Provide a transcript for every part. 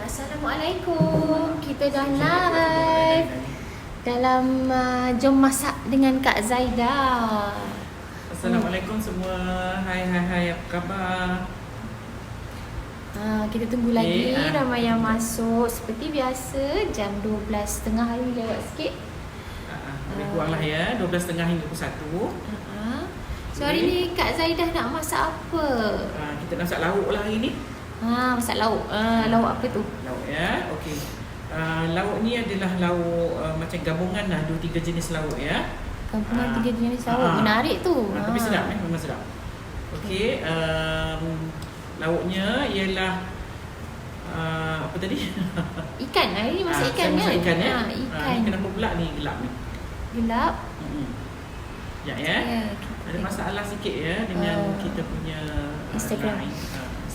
Assalamualaikum. Kita dah live dalam Jom Masak dengan Kak Zaidah. Assalamualaikum semua. Hai, apa khabar? Kita tunggu lagi ramai yang masuk. Seperti biasa jam 12.30 hari lewat sikit. Lebih kurang lah ya, 12.30 hingga pukul 1. So hari ni Kak Zaidah nak masak apa? Kita nak masak lauk lah hari ni. Masak lauk. Lauk apa tu? Lauk ya, okey. Lauk ni adalah lauk macam gabungan lah 2-3 jenis lauk ya. Gabungan 3 jenis lauk. Menarik tu. Tapi sedap memang sedap. Okey, lauknya ialah apa tadi? Ikan. Hari ni masak ikan kan? Ikan ya. Ikan. Kenapa pula ni gelap ni? Gelap. Ya. Ada masalah sikit ya dengan kita punya Instagram.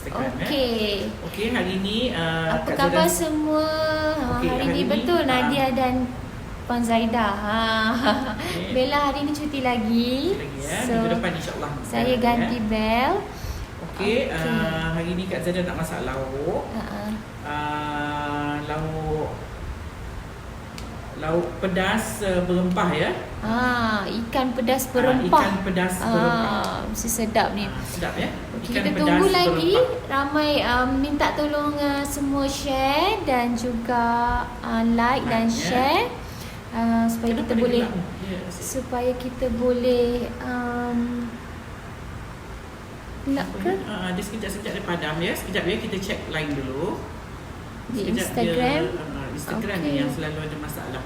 Okey, hari ni apa khabar semua? Hari ni betul Nadia dan Puan Zaidah. Bella hari ni cuti lagi. So, minggu depan insya-Allah. Saya ganti Bel. Okey, hari ni Kak Zaidah nak masak lauk. Lauk pedas berempah ya. Ikan pedas berempah. Ikan pedas berempah. Mesti sedap ni. Sedap ya. Kita tunggu lagi ramai minta tolong semua share dan juga like dan share supaya kita boleh gelap ke? Dia sekejap dia padam ya. Sekejap ya kita check line dulu. Di Instagram. Instagram ni yang selalu ada masalah.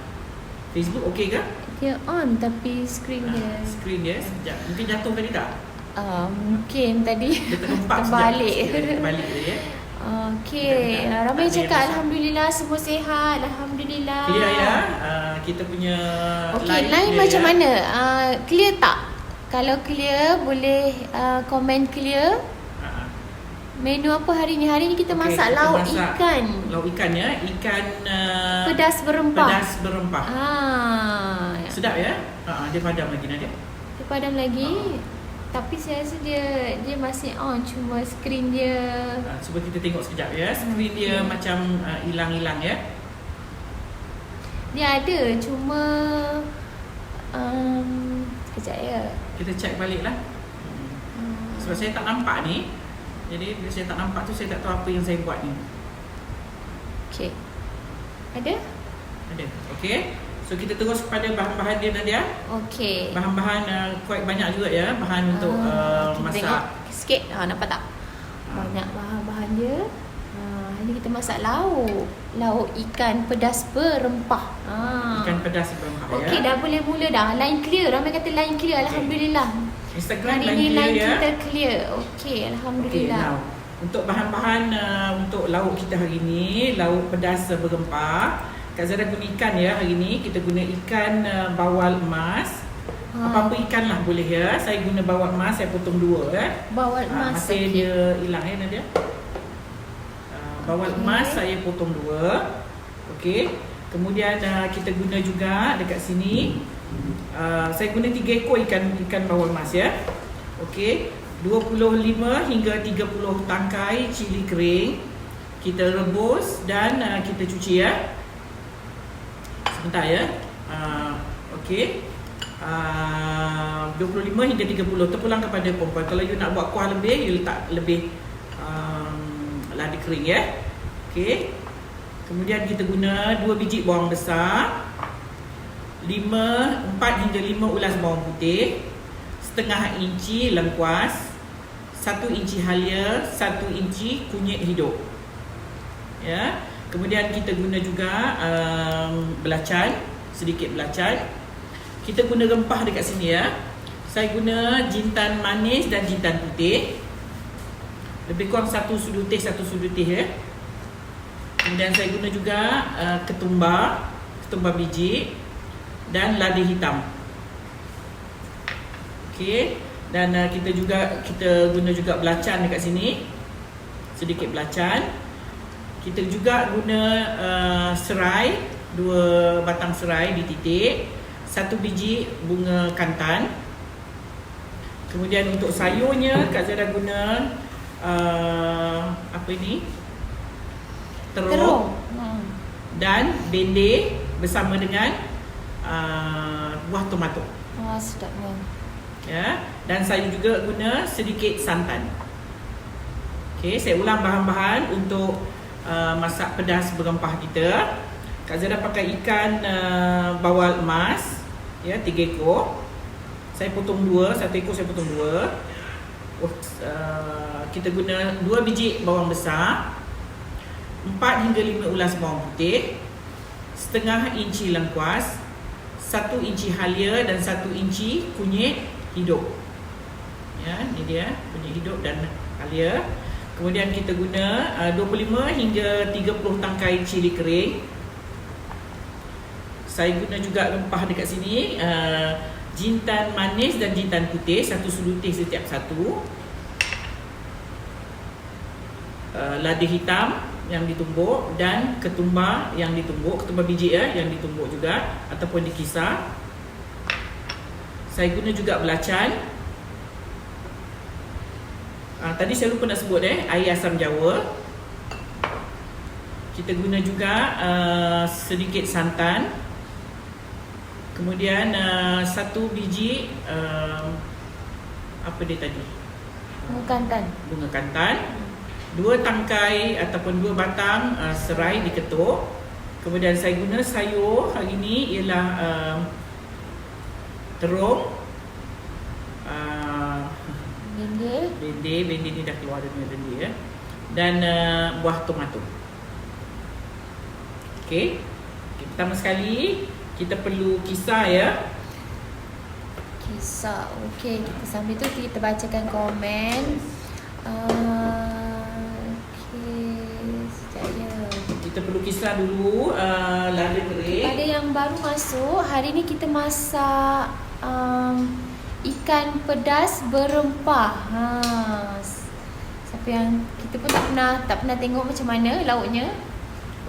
Facebook okey ke? Dia on tapi skrin dia. Skrin dia sekejap. Mungkin jatuh tadi tak? Mungkin tadi dia terbalik. Terbalik dia ya. Okey, ramai cakap alhamdulillah semua sihat. Alhamdulillah. Clear ya. Kita punya line macam mana? Clear tak? Kalau clear boleh komen clear. Menu apa hari ni? Hari ni kita masak lauk ikan. Lauk ikan ya. Ikan pedas berempah. Sedap ya. Dia padam lagi Nadia. Dia padam lagi. Tapi saya rasa dia masih on, cuma skrin dia. Cuba kita tengok sekejap ya. Skrin dia macam hilang-hilang ya. Dia ada, cuma sekejap ya. Kita check balik lah. Sebab saya tak nampak ni. Jadi bila saya tak nampak tu, saya tak tahu apa yang saya buat ni. Okey. Ada? Ada. Okey. So kita terus pada bahan-bahan dia Nadia. Okey. Bahan-bahan quite banyak juga ya. Bahan untuk masak. Tengok sikit. Nampak tak? Banyak bahan-bahan dia. Hari ni kita masak lauk. Lauk ikan pedas berempah. Ikan pedas berempah ya. Okey, dah boleh mula dah. Line clear. Ramai kata line clear. Alhamdulillah. Instagram hari ni clear line ya. kita clear. Okey, alhamdulillah. Okay, untuk bahan-bahan untuk lauk kita hari ni, lauk pedas berempah. Kak Zaidah guna ikan ya hari ni. Kita guna ikan bawal emas. Apa-apa ikan lah boleh ya. Saya guna bawal emas, saya potong 2 ya. Bawal emas. Masih dia hilang ya Nadia. Bawal emas saya potong 2. Okey. Kemudian kita guna juga dekat sini. Saya guna 3 ekor ikan bawal emas ya. Okey. 25 hingga 30 tangkai cili kering. Kita rebus dan kita cuci ya. Sebentar ya. Okey. 25 hingga 30 terpulang kepada perempuan. Kalau you nak buat kuah lebih, you letak lebih lada kering ya. Okey. Kemudian kita guna 2 biji bawang besar, 4 hingga 5 ulas bawang putih, setengah inci lengkuas, 1 inci halia, 1 inci kunyit hidup. Ya. Kemudian kita guna juga belacan, sedikit belacan. Kita guna rempah dekat sini ya. Saya guna jintan manis dan jintan putih. Lebih kurang 1 sudu teh ya. Kemudian saya guna juga ketumbar biji dan lada hitam. Okey, dan kita guna juga belacan dekat sini. Sedikit belacan. Kita juga guna serai, 2 batang serai dititik, 1 biji bunga kantan. Kemudian untuk sayurnya Kak Zaidah guna apa ini? Teruk. dan bende bersama dengan buah tomato. Wah, sedapnya. Ya, dan saya juga guna sedikit santan. Okey, saya ulang bahan-bahan untuk masak pedas berempah kita. Kak Zara pakai ikan bawal emas, ya, 3 ekor. Saya potong 2, 1 ekor saya potong 2. Kita guna 2 biji bawang besar, 4 hingga 5 ulas bawang putih, setengah inci lengkuas, 1 inci halia dan 1 inci kunyit hidup. Ya, ni dia kunyit hidup dan halia. Kemudian kita guna 25 hingga 30 tangkai cili kering. Saya guna juga rempah dekat sini, jintan manis dan jintan putih, 1 sudu teh setiap satu. Lada hitam yang ditumbuk dan ketumbar yang ditumbuk, ketumbar biji yang ditumbuk juga ataupun dikisar. Saya guna juga belacan. Tadi saya lupa nak sebut air asam jawa. Kita guna juga sedikit santan. Kemudian 1 biji apa dia tadi? Bunga kantan. 2 tangkai ataupun 2 batang serai diketuk. Kemudian saya guna sayur hari ini ialah terung, bende ni dah keluar dari bende ya, dan buah tomato. Okey. Pertama sekali kita perlu kisar ya. Kisar. Okey, kita sambil tu kita bacakan komen. Kita perlu kisar dulu lada kering. Pada yang baru masuk, hari ni kita masak ikan pedas berempah. Siapa yang kita pun tak pernah tengok macam mana lauknya.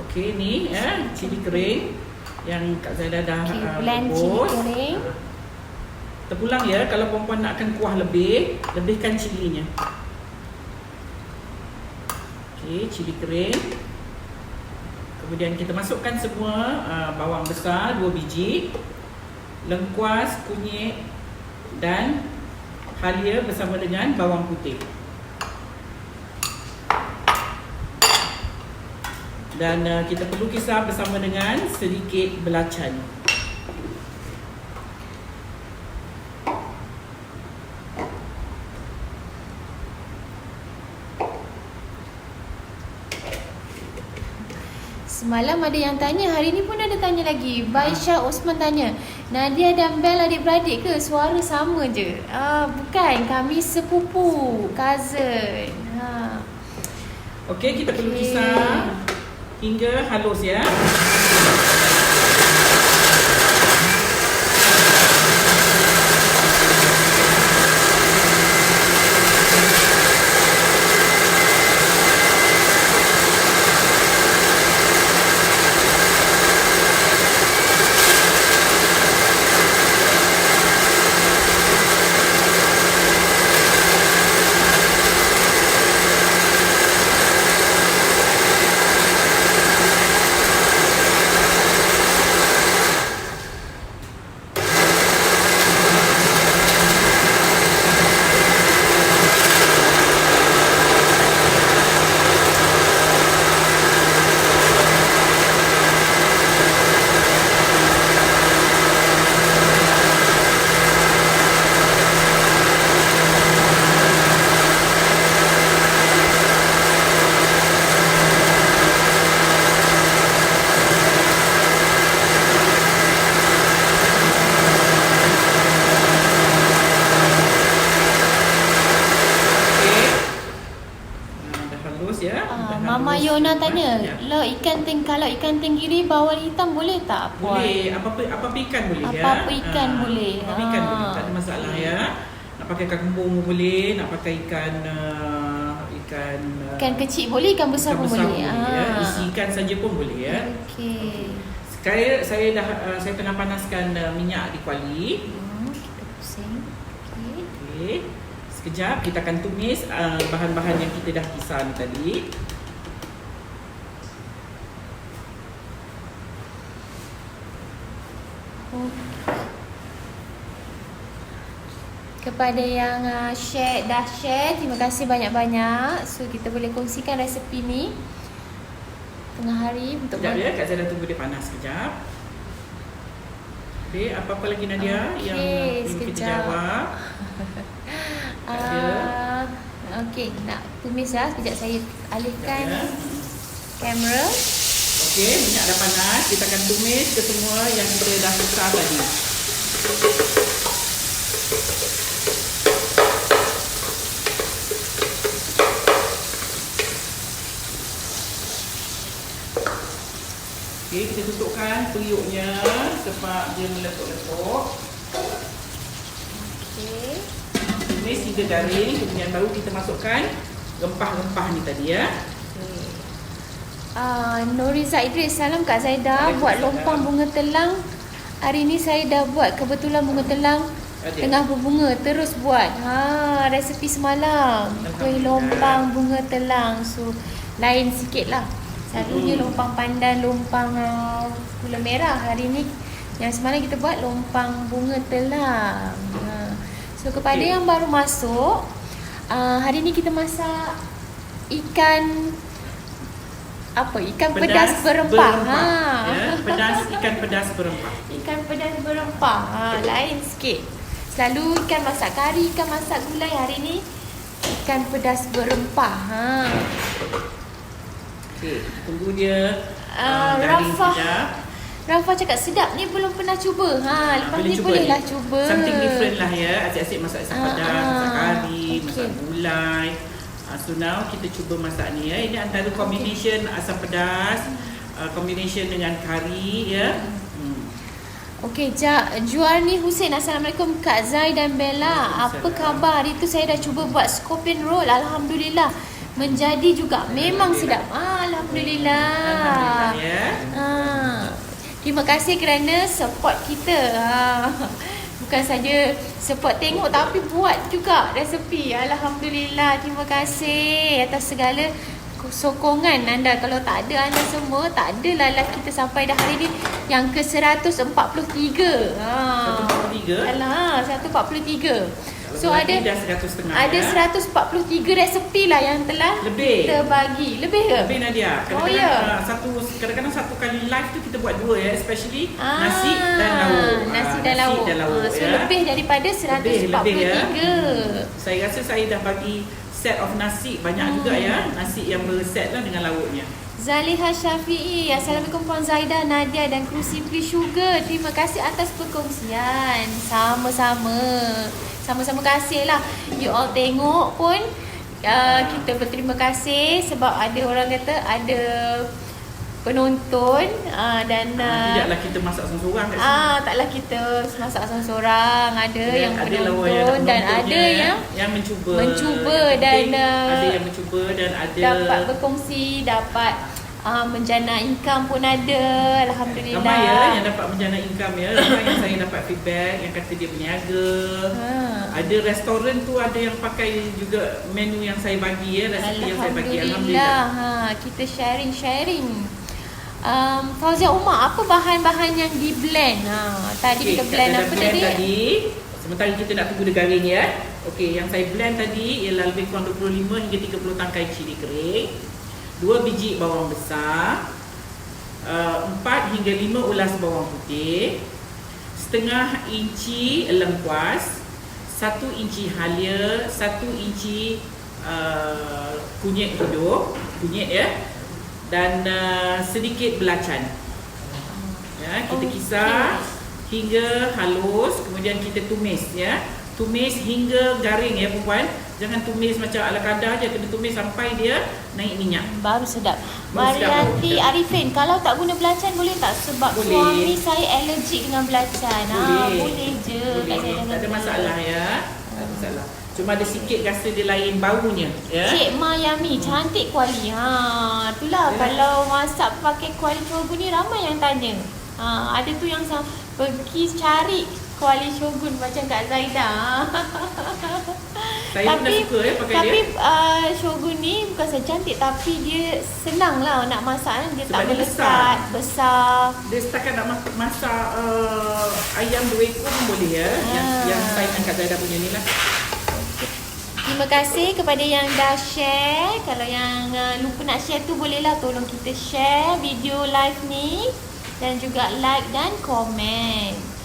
Okey, ni cili kering yang Kak Zaida dah blend cili kering. Terpulang ya, kalau perempuan nakkan kuah lebih, lebihkan cilinya. Okey, cili kering. Kemudian kita masukkan semua bawang besar 2 biji, lengkuas, kunyit dan halia bersama dengan bawang putih. Dan kita perlu kisar bersama dengan sedikit belacan. Semalam ada yang tanya, hari ni pun ada tanya lagi. Baisha Osman tanya, Nadia dan Bel adik-beradik ke? Suara sama je. Bukan, kami sepupu, cousin. Okey, kita perlu kisar hingga halus ya. Mama Yona tanya, kalau ikan tenggiri bawang hitam boleh tak? Boleh, apa-apa ikan boleh ya. Apa-apa ikan boleh. Apa ikan boleh, tak ada masalah ya. Nak pakai ikan kembung boleh, nak pakai ikan kecil boleh, ikan besar pun boleh. Ya. Isi ikan saja pun boleh ya. Okey. Sekarang saya tengah panaskan minyak di kuali. Kita pusing. Okey. Sekejap kita akan tumis bahan-bahan yang kita dah kisar ni tadi. Kepada yang dah share, terima kasih banyak-banyak. So kita boleh kongsikan resepi ni tengah hari untuk Sekejap ya, Kak Zaida tunggu dia panas sekejap. Okay, apa-apa lagi Nadia yang ingin kita jawab? Okey, nak tumis ya. Sekejap saya alihkan kamera. Okey, minyak dah panas. Kita akan tumis ke semua yang kita dah tukar tadi. Okey, kita tutupkan periuknya sebab dia meletup-letup. Okey. Tumis hingga garing, kemudian baru kita masukkan rempah-rempah ni tadi ya. Noriza Idris, salam Kak Zaida. Buat lompang bunga telang. Hari ni saya dah buat, kebetulan bunga telang tengah berbunga, terus buat. Resepi semalam. Kuih lompang bunga telang. So lain sikit lah. Selalunya lompang pandan, lompang gula merah. Hari ni yang semalam kita buat lompang bunga telang. So kepada yang baru masuk, hari ni kita masak ikan pedas berempah. Ikan pedas berempah. Ikan pedas berempah. Lain sikit. Selalu ikan masak kari, ikan masak gulai. Hari ni ikan pedas berempah. Okey, tunggu dia garing sekejap. Rafa cakap sedap ni, belum pernah cuba. Lepas ni bolehlah cuba. Something different lah ya. Asyik-asyik masak asam pedas, masak kari, masak gulai. So now kita cuba masak ni ya. Ini antara combination asam pedas, combination dengan kari ya. Okey, Juarni Hussein, Assalamualaikum Kak Zai dan Bella. Apa khabar? Hari tu saya dah cuba buat scorpion roll. Alhamdulillah. Menjadi juga. Memang sedap. Alhamdulillah. Alhamdulillah ya. Terima kasih kerana support kita. Bukan saja support tengok tapi buat juga resepi. Alhamdulillah. Terima kasih atas segala sokongan anda. Kalau tak ada anda semua, tak adalah live kita sampai dah hari ni yang ke 143. 143? Alah, 143. So Kalau ada dah 100 setengah ada ya. 143 resepi lah yang telah kita bagi. Lebih ke? Lebih Nadia. Kadang-kadang satu kali live tu kita buat dua ya, especially nasi dan lauk. Nasi dan lauk. So ya. Lebih daripada 143. Lebih ya. Saya rasa saya dah bagi set of nasi banyak juga ya. Nasi yang berset lah dengan lauknya. Zaliha Syafi'i, Assalamualaikum Puan Zaida, Nadia dan kru Simply Sugar. Terima kasih atas perkongsian. Sama-sama kasih lah. You all tengok pun kita berterima kasih sebab ada orang kata ada penonton dan tidaklah kita masak seorang-seorang kat sini. Taklah kita masak seorang-seorang. Ada yang penonton dan ada yang mencuba dan ada yang mencuba dan ada dapat berkongsi, dapat menjana income pun ada. Alhamdulillah. Ramai ya yang dapat menjana income ya. Ramai yang saya dapat feedback yang kata dia berniaga. Ada restoran tu ada yang pakai juga menu yang saya bagi ya, resepi yang saya bagi. Alhamdulillah. Kita sharing. Fauzia Umar, apa bahan-bahan yang di blend? Tadi kita blend apa tadi? Sementara kita nak tunggu dia garing ya. Okey, yang saya blend tadi ialah lebih kurang 25 hingga 30 tangkai cili kering, 2 biji bawang besar, 4 hingga 5 ulas bawang putih, setengah inci lengkuas, 1 inci halia, 1 inci kunyit hidup, kunyit ya, dan sedikit belacan. Ya, kita kisar hingga halus, kemudian kita tumis ya. Tumis hingga garing ya perempuan. Jangan tumis macam ala kadar je, kena tumis sampai dia naik minyak. Baru sedap. Mariati Arifin, kalau tak guna belacan boleh tak? Sebab suami saya alergik dengan belacan. Boleh je. Boleh. Tak ada masalah ya. Tak ada masalah. Cuma ada sikit rasa dia lain baunya ya. Cik Mayami, cantik kuali. Itulah ya. Kalau masak pakai kuali shogun ni ramai yang tanya. Ada tu yang pergi cari kuali shogun macam Kak Zaida. Saya pun dah suka pakai tapi dia. Shogun ni bukan saja cantik tapi dia senang lah nak masak kan. Dia Sebab tak dia melekat, besar. Dia setakat nak masak ayam 2 ekor pun boleh ya. Yang saya dengan Kak Zaidah punya ni lah. Terima kasih kepada yang dah share. Kalau yang lupa nak share tu bolehlah tolong kita share video live ni. Dan juga like dan komen.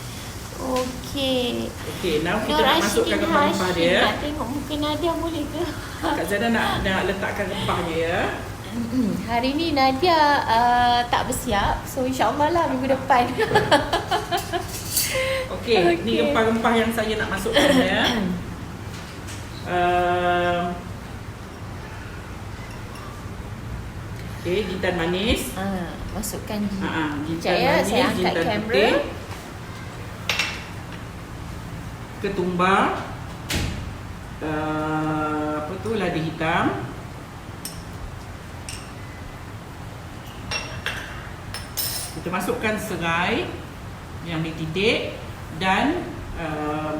Okey. Okey, now kita nak masukkan rempah-rempah dia. Nak tengok muka Nadia boleh ke? Kak Zaidah nak letakkan rempahnya ya. Hari ni Nadia tak bersiap. So insyaAllah lah minggu depan. Okey, ni rempah-rempah yang saya nak masukkan ya. Okey, jintan manis. Masukkan jintan manis. Saya angkat jintan kamera. putih. Ketumbar. Apa tu, lada hitam. Kita masukkan serai yang dititik dan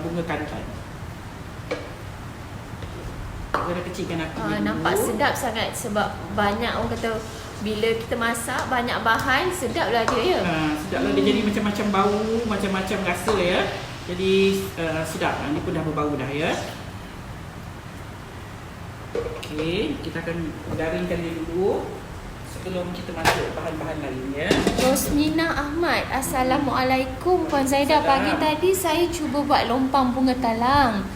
bunga kantan. Kita kecilkan api dulu. Nampak sedap sangat sebab banyak orang kata bila kita masak banyak bahan, sedaplah dia ya. Sedaplah dia jadi macam-macam bau, macam-macam rasa ya. Jadi sedap. Ni pun dah berbau dah ya. Okey, kita akan garingkan dia dulu sebelum kita masuk bahan-bahan lain ya. Rosmina Ahmad, Assalamualaikum Puan Zaidah. Pagi tadi saya cuba buat lompang bunga talang.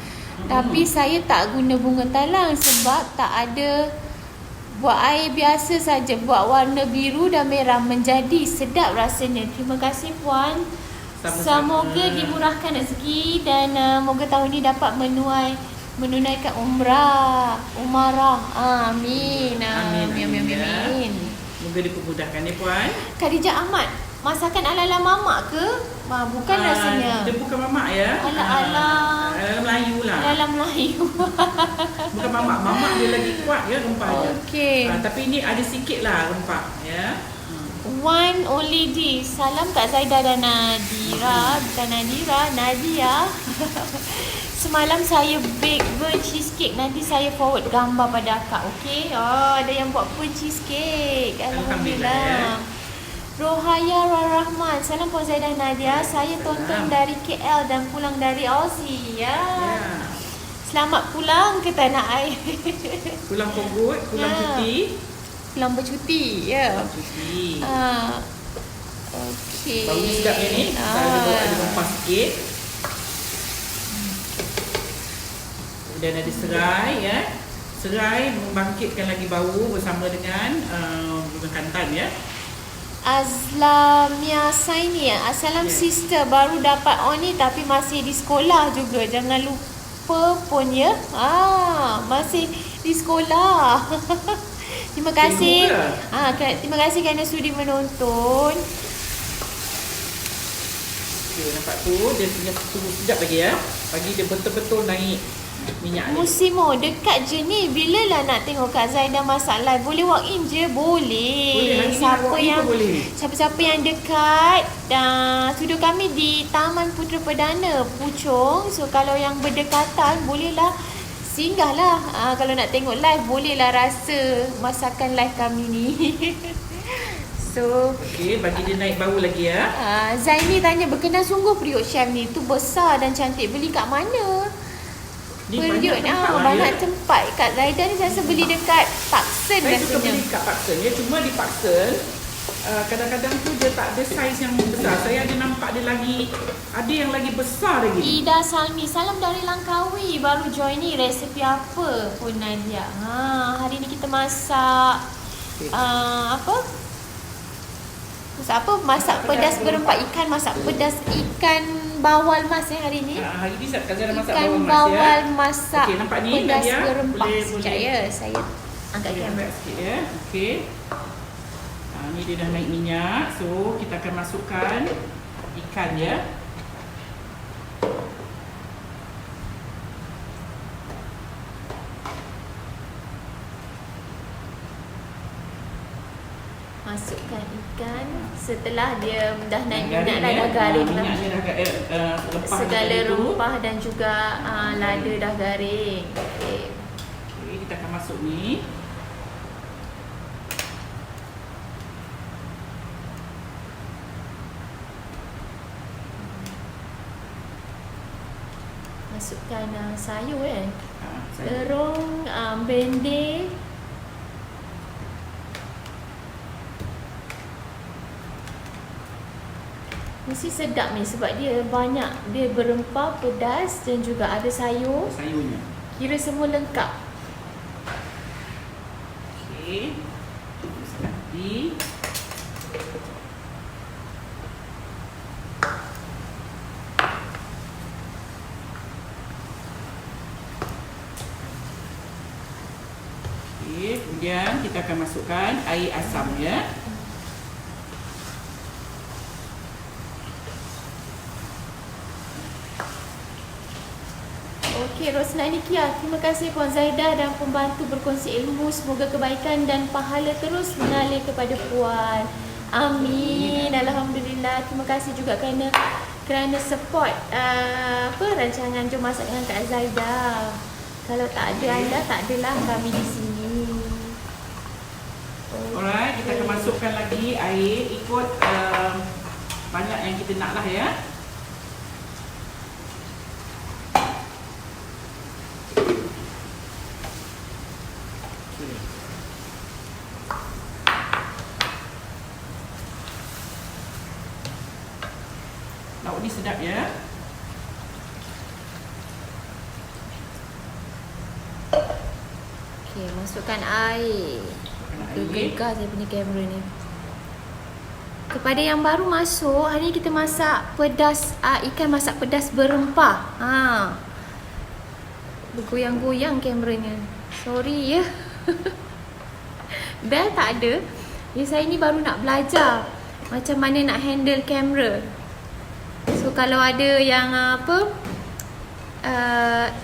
Tapi saya tak guna bunga talang sebab tak ada. Buat air biasa saja, buat warna biru dan merah, menjadi sedap rasanya. Terima kasih Puan. Semoga dimurahkan rezeki dan moga tahun ini dapat menunaikan umarah. Amin. Amin. Moga dipermudahkan ya Puan. Khadijah Ahmad, masakan ala-ala mamak ke? Bukan rasanya. Dia bukan mamak ya. Ala-ala Melayu lah. Ala-ala Melayu. Bukan mamak. Mamak dia lagi kuat ya rempahnya. Okey. Tapi ini ada sikit lah rempah ya. One only D. Salam Kak Zaidah dan Nadira. Bukan Nadira, Nadia. Semalam saya bake burnt cheesecake. Nanti saya forward gambar pada akak. Okey. Ada yang buat burnt cheesecake. Alhamdulillah. Rohaya Rahman. Salam Puan Zaidah Nadia. Saya tonton dari KL dan pulang dari Aussie. Ya. Selamat pulang ke tanah air. Pulang Kogut, pulang cuti. Pulang bercuti, ya. Cuti. Okey. Bau sedapnya ni. Ada rempah sikit. Kemudian ada serai ya. Serai membangkitkan lagi bau bersama dengan bunga kantan ya. Azlamia Saini. Assalam sister, baru dapat on ni tapi masih di sekolah juga. Jangan lupa pun ya. Masih di sekolah. Terima kasih. Terima kasih kerana sudi menonton. Okay, nampak tu dia punya tunggu sekejap lagi ya. Bagi dia betul-betul naik minyak ni. Musimo, dekat je ni. Bila lah nak tengok Kak Zaidah masak live? Boleh walk in je? Boleh. Siapa-siapa yang dekat. Studio kami di Taman Putera Perdana Puchong. So kalau yang berdekatan bolehlah singgahlah. Kalau nak tengok live bolehlah rasa masakan live kami ni. So okey, bagi dia naik bau lagi ya. Zaini tanya, berkenan sungguh periuk chef ni. Tu besar dan cantik. Beli kat mana? Ni periuk banyak tempat. Kak Zaidah ni saya rasa beli dekat Parkson rasanya. Saya suka beli kat Parkson ya. Cuma di Parkson kadang-kadang tu dia tak ada saiz yang besar. Saya ada nampak dia lagi, ada yang lagi besar lagi. Ida Salmi, salam dari Langkawi. Baru join ni, resepi apa pun Nadia? Hari ni kita masak apa? Masak pedas berempat ikan. Masak pedas ikan bawal mas hari ni. Hari ni Kak Zaidah masak ikan bawal mas bawal ya. masak Okey, nampak ni pedas Nadia? berempat. Boleh. Sekejap ya, saya angkat kamera sikit ya. Okey. Ni dia dah naik minyak. So kita akan masukkan ikan ya. Masukkan ikan. Setelah dia dah naik minyak dah garing lah. Minyak dia dah segala rempah dan juga lada dah garing. Okey. masuk ni. Masukkan sayur kan. Saya Terung, bendir. Mesti sedap ni sebab dia banyak, dia berempah, pedas dan juga ada sayur. sayurnya. Kira semua lengkap. Okey. Sekali. Okey, kemudian kita akan masukkan air asam ya. Okey, Rosna Nikia, terima kasih Puan Zaidah dan pembantu berkongsi ilmu. Semoga kebaikan dan pahala terus mengalir kepada Puan. Amin. Alhamdulillah. Terima kasih juga kerana support rancangan Jom Masak dengan Kak Zaidah. Kalau tak ada anda, tak adalah kami di sini. Alright, kita akan masukkan lagi air ikut banyak yang kita nak lah ya. Okay. Lauk ni sedap ya. Okey, masukkan air. Gegar saya punya kamera ni. Kepada yang baru masuk, hari ni kita masak pedas, ikan masak pedas berempah. Bergoyang-goyang kameranya. Sorry ya. Bel tak ada. Ya, saya ni baru nak belajar macam mana nak handle kamera. So kalau ada yang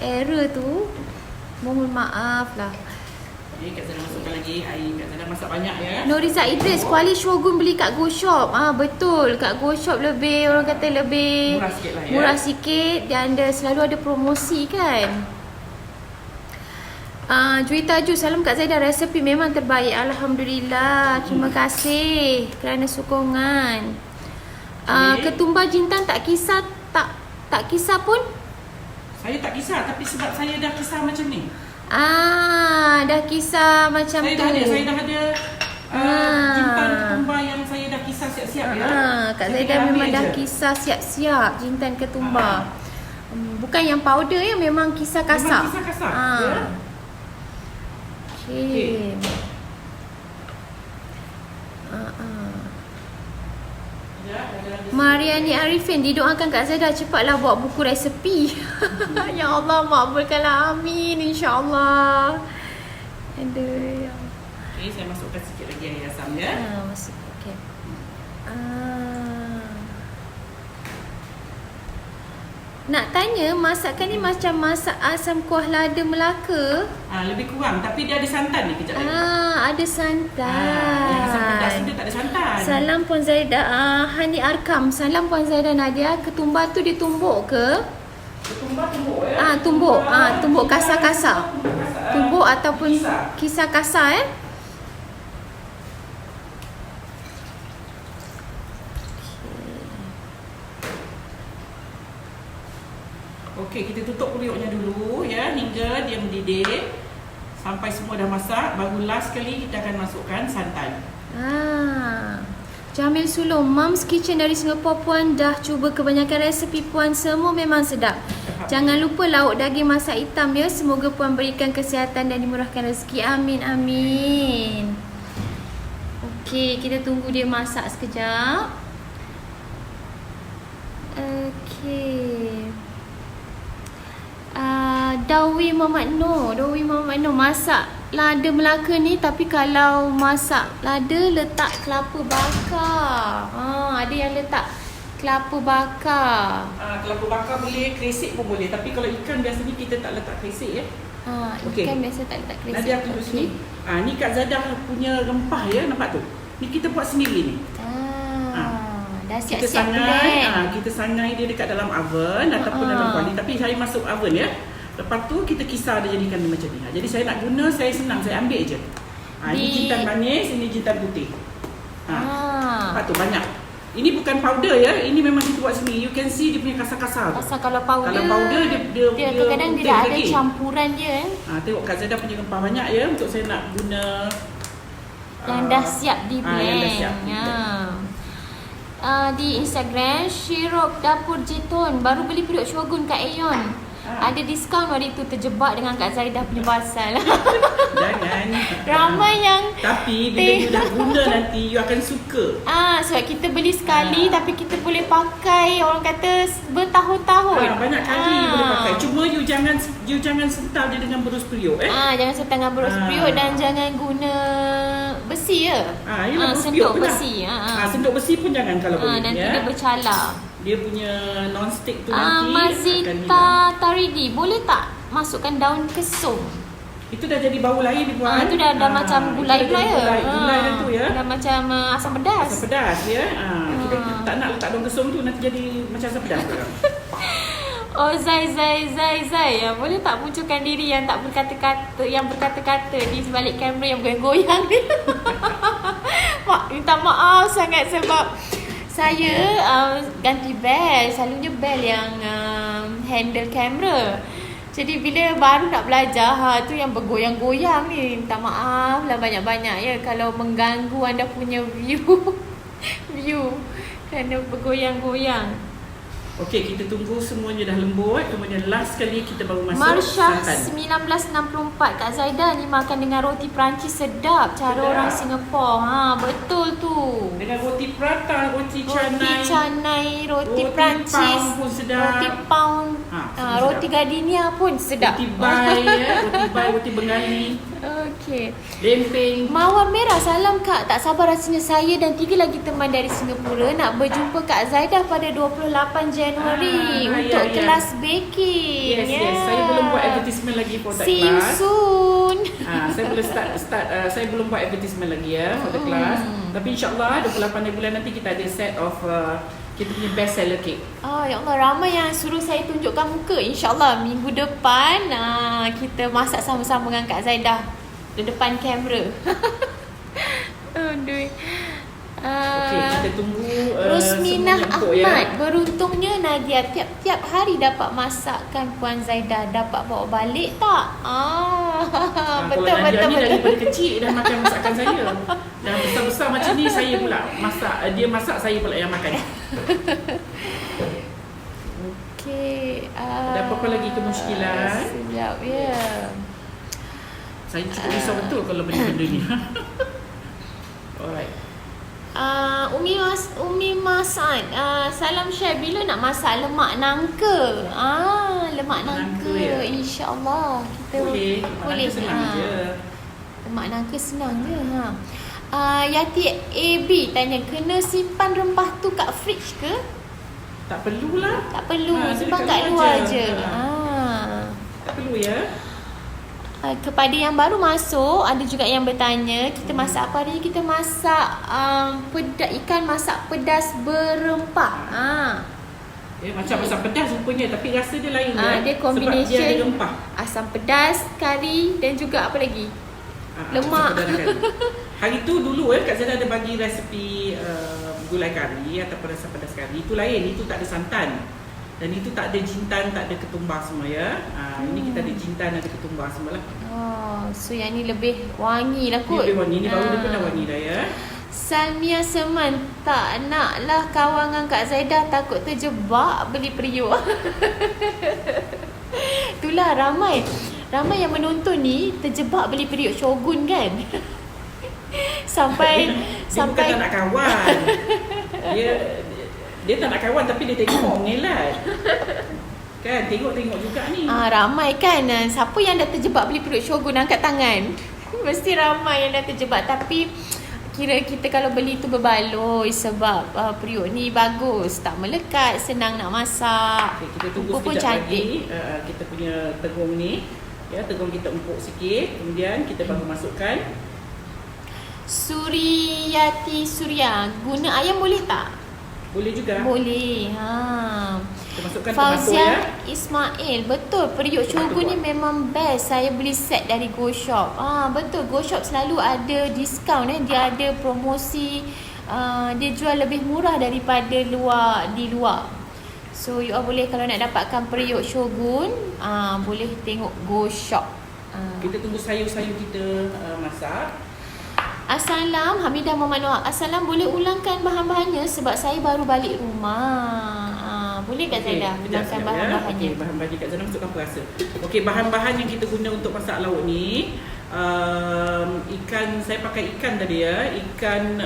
error tu, mohon maaf lah. Okay, Kak Zana masukkan lagi air. Kak Zana masak banyak ya. Noriza Idris, kuali Shogun beli kat Go Shop. Betul, kat Go Shop lebih, orang kata lebih Murah sikit lah ya. Murah sikit dan selalu ada promosi kan. Juwita Ju, salam Kak Zaidah, resepi memang terbaik. Alhamdulillah. Terima kasih kerana sokongan. Ketumbar jintan tak kisah, tak kisah pun. Saya tak kisah, tapi sebab saya dah kisah macam ni. Dah kisah macam Saya tu. dah ada jintan ketumbar yang saya dah kisah siap-siap ya. Kak Saya Zaidah dah ambil memang dah je. kisah siap-siap jintan ketumbar. Bukan yang powder ya, memang kisah kasar. Memang kisah kasar. Ya. Okay. Mariani Arifin, didoakan Kak Zaidah cepatlah buat buku resepi. Ya Allah, makbulkanlah, amin, insya-Allah. Aduh, ya. Okay, saya masukkan sikit lagi air asam ya. Masuk. Okey. Nak tanya, masakan ni macam masak asam kuah lada Melaka? Lebih kurang, tapi dia ada santan ni kejap lagi. Ada santan. Yang asam pedas ni dia tak ada santan. Salam Puan Zaidah, Hani Arkam. Salam Puan Zaidah Nadia. Ketumbar tu ditumbuk ke? Ketumbar tumbuk ya. Tumbuk. Tumbuk kasar-kasar. Tumbuk ataupun kisar. kisar kasar Okey, kita tutup periuknya dulu ya hingga dia mendidih. Sampai semua dah masak, baru last sekali kita akan masukkan santan. Jamil Sulom, Mom's Kitchen dari Singapura. Puan dah cuba kebanyakan resepi Puan, semua memang sedap. Jangan lupa lauk daging masak hitam ya. Semoga Puan berikan kesihatan dan dimurahkan rezeki. Amin, amin. Okey, kita tunggu dia masak sekejap. Okey. Dawi Muhammad Nur masak lada Melaka ni, tapi kalau masak lada letak kelapa bakar. Ada yang letak kelapa bakar. Kelapa bakar boleh, kresek pun boleh. Tapi kalau ikan biasanya kita tak letak kresek ya. Okey. Ikan biasa tak letak kresek. Nanti aku duduk sini. Ni Kak Zadah punya rempah ya, nampak tu. Ni kita buat sendiri ni. Dah Kita siap-siap sangai, blend. kita sangai dia dekat dalam oven ataupun dalam kuali. Tapi saya masuk oven ya. Lepas tu kita kisar dia jadikan dia macam ni. Jadi saya nak guna, saya senang, saya ambil je. Ini jintan manis, ini jintan putih. Lepas tu banyak. Ini bukan powder ya, ini memang kita buat sendiri. You can see dia punya kasar-kasar tu. Pasal kalau powder dia kadang dia ada lagi campuran dia tengok Kak Zaidah punya rempah banyak ya. Untuk saya nak guna yang dah siap di blend. yang dah siap di Di Instagram Syirop Dapur Jeton baru beli periuk Shogun kat Aeon. Ada diskaun waktu itu, terjebak dengan Kak Zaidah punya pasal. Jangan. Ramai yang tapi bila you dah guna nanti you akan suka. Sebab kita beli sekali tapi kita boleh pakai, orang kata bertahun-tahun. Banyak kali boleh pakai. Cuma you jangan sental dia dengan berus periuk Jangan sental dengan berus periuk dan jangan guna besi ya. Yalah, senduk besi. Senduk besi pun jangan kalau boleh. Nanti dia bercalar. Dia punya non-stick tu nanti Mazita Taridi, boleh tak masukkan daun kesum? Itu dah jadi bau lain ni puan. Itu dah macam gulai pula ya. Gulai dah tu ya. Dah macam asam pedas. Asam pedas ya. Kita tak nak letak daun kesum tu, nanti jadi macam asam pedas tu. Oh Zai, boleh tak munculkan diri yang tak berkata-kata, yang berkata-kata di sebalik kamera yang goyang-goyang ni? Minta maaf sangat sebab saya ganti bel. Selalunya bel yang handle kamera. Jadi bila baru nak belajar, tu yang bergoyang-goyang ni. Minta maaf lah banyak-banyak ya kalau mengganggu anda punya view kerana bergoyang-goyang. Okey, kita tunggu semuanya dah lembut. Kemudian last sekali kita baru masuk Marsha santan. 1964, Kak Zaidah ni makan dengan roti Perancis sedap. Cara orang Singapura. Betul tu. Dengan roti prata, roti canai, roti Perancis, pound pun sedap. roti pound, roti gardenia pun sedap. Roti bai ya, roti bengali. Okey. Lempeng. Mawar merah, salam Kak. Tak sabar rasanya saya dan 3 lagi teman dari Singapura nak berjumpa Kak Zaidah pada 28 Januari untuk kelas baking. Yes. Saya belum buat advertisement lagi for that See you class. soon. Saya belum saya belum buat advertisement lagi ya for the class. Tapi insya-Allah 28 bulan nanti kita ada set of kita punya best seller cake. Ya Allah, ramai yang suruh saya tunjukkan muka. InsyaAllah minggu depan kita masak sama-sama dengan Kak Zaidah di depan kamera. Aduh. Okey, kita tunggu Rusminah empuk, Ahmad ya. Beruntungnya Nadia tiap-tiap hari dapat masakkan Puan Zaidah. Dapat bawa balik tak? Betul. Daripada kecil dah makan masakan saya. Dah besar-besar macam ni saya pula masak. Dia masak, saya pula yang makan. Okey. Ada apa-apa lagi kemusykilan? Sekejap ya. Saya cukup risau betul kalau benda-benda ni. Alright. Umi Masan, salam share bila nak masak lemak nangka. Lemak nangka ya? InsyaAllah kita boleh. Senang je. Lemak nangka senang je. Yati AB tanya, kena simpan rempah tu kat fridge ke? Tak perlulah. Tak perlu, simpan kat luar je. Tak perlu ya. Kepada yang baru masuk, ada juga yang bertanya, kita masak apa hari ni? Kita masak ikan masak pedas berempah. Macam asam pedas rupanya, tapi rasa dia lain Dia combination sebab dia ada rempah. Asam pedas, kari dan juga apa lagi? Lemak. Hari tu dulu Kak Zaidah ada bagi resepi gulai kari ataupun asam pedas kari. Itu lain, itu tak ada santan. Dan itu tak ada jintan, tak ada ketumbar semua ya. Ini kita ada jintan, ada ketumbar semua lah. So yang ni lebih wangi lah kot. Lebih wangi, ni baru dia pun dah wangi dah ya. Salmia Seman, tak naklah kawan dengan Kak Zaidah, takut terjebak beli periuk. Itulah ramai yang menonton ni terjebak beli periuk Shogun kan. Sampai bukan tak nak kawan. Dia tak nak kawan tapi dia tengok mengelat. Kan tengok juga ni. Ramai kan. Siapa yang dah terjebak beli periuk Shogun angkat tangan. Mesti ramai yang dah terjebak. Tapi kira kita kalau beli tu berbaloi sebab periuk ni bagus, tak melekat, senang nak masak. Kita tunggu pun sekejap cantik. lagi. Kita punya tegung ni ya, tegung kita empuk sikit, kemudian kita baru masukkan. Suriyati Surya, guna ayam boleh tak? Boleh juga. Boleh. Kita masukkan tomato Fauzia ya. Ismail, betul, periuk shogun ni memang best. Saya beli set dari Go Shop. Betul, Go Shop selalu ada diskaun dia ada promosi. Dia jual lebih murah daripada di luar. So you all boleh, kalau nak dapatkan periuk shogun, boleh tengok Go Shop. Kita tunggu sayur-sayur kita masak. Assalam, Hamidah Muhammad Noah. Assalam, boleh ulangkan bahan-bahannya sebab saya baru balik rumah. Boleh tak saya dah ulangkan bahan-bahannya? Okey, bahan-bahan kat sana masukkan perasa. Okey, bahan-bahan yang kita guna untuk masak lauk ni, ikan, saya pakai ikan tadi ya, ikan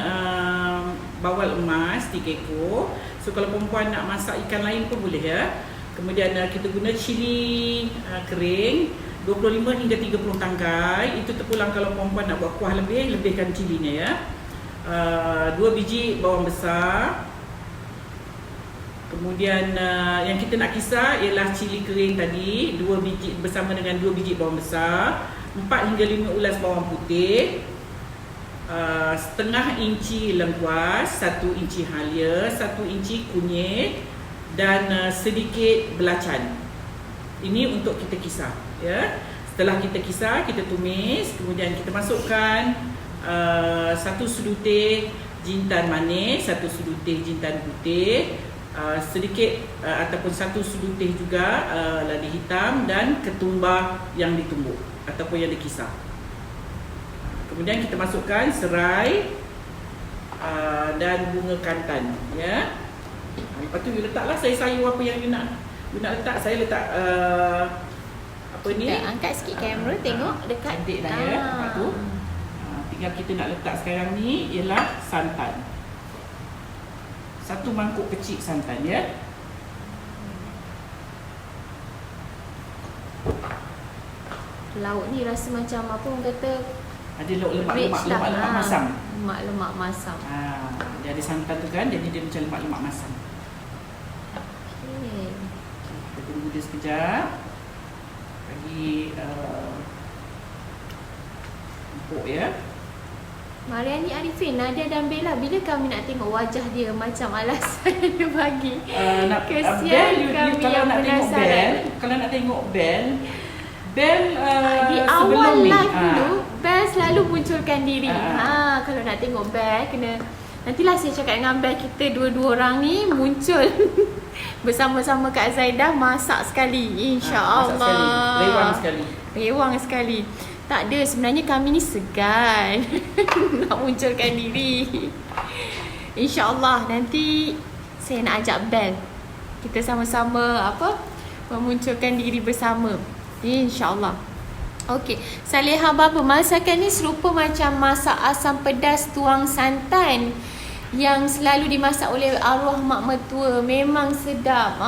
bawal emas 3 ekor. So kalau perempuan nak masak ikan lain pun boleh ya. Kemudian kita guna cili kering 25 hingga 30 tangkai. Itu terpulang kalau perempuan nak buat kuah lebih, lebihkan cilinya ya. 2 biji bawang besar. Kemudian yang kita nak kisar ialah cili kering tadi 2 biji bersama dengan 2 biji bawang besar, 4 hingga 5 ulas bawang putih, setengah inci lengkuas, 1 inci halia, 1 inci kunyit dan sedikit belacan. Ini untuk kita kisar ya. Setelah kita kisar, kita tumis, kemudian kita masukkan 1 suduti jintan manis, 1 suduti jintan putih, sedikit ataupun 1 suduti juga ladi hitam dan ketumbar yang ditumbuk ataupun yang dikisar. Kemudian kita masukkan serai dan bunga kantan ya. Lepas tu you letaklah sayur apa yang you nak letak. Saya letak apa ni? Angkat sikit kamera, tengok dekat cantik dah ya. Lepas tu tinggal kita nak letak sekarang ni ialah santan. 1 mangkuk kecil santan ya. Lauk ni rasa macam apa orang kata, ada lemak-lemak masam. Lemak-lemak masam. Dia ada santan tu kan, jadi dia macam lemak-lemak masam. Okey. Kita tunggu dia sekejap. Bagi empuk ya. Mariani Arifin, Nadia dan Bella, bila kami nak tengok wajah dia macam alasan dia bagi? Kesian kami yang penasaran. Kalau nak tengok Bell di awal live dulu, Bell selalu munculkan diri. Kalau nak tengok Bell, kena, nantilah saya cakap dengan Bell, kita dua-dua orang ni muncul bersama-sama Kak Zaidah masak sekali, insya-Allah. Rewang sekali. Tak ada, sebenarnya kami ni segan nak munculkan diri. InsyaAllah nanti saya nak ajak Bell, kita sama-sama memunculkan diri bersama, InsyaAllah. Okey, Saleha Baba, masakan ni serupa macam masak asam pedas tuang santan yang selalu dimasak oleh arwah mak mertua. Memang sedap.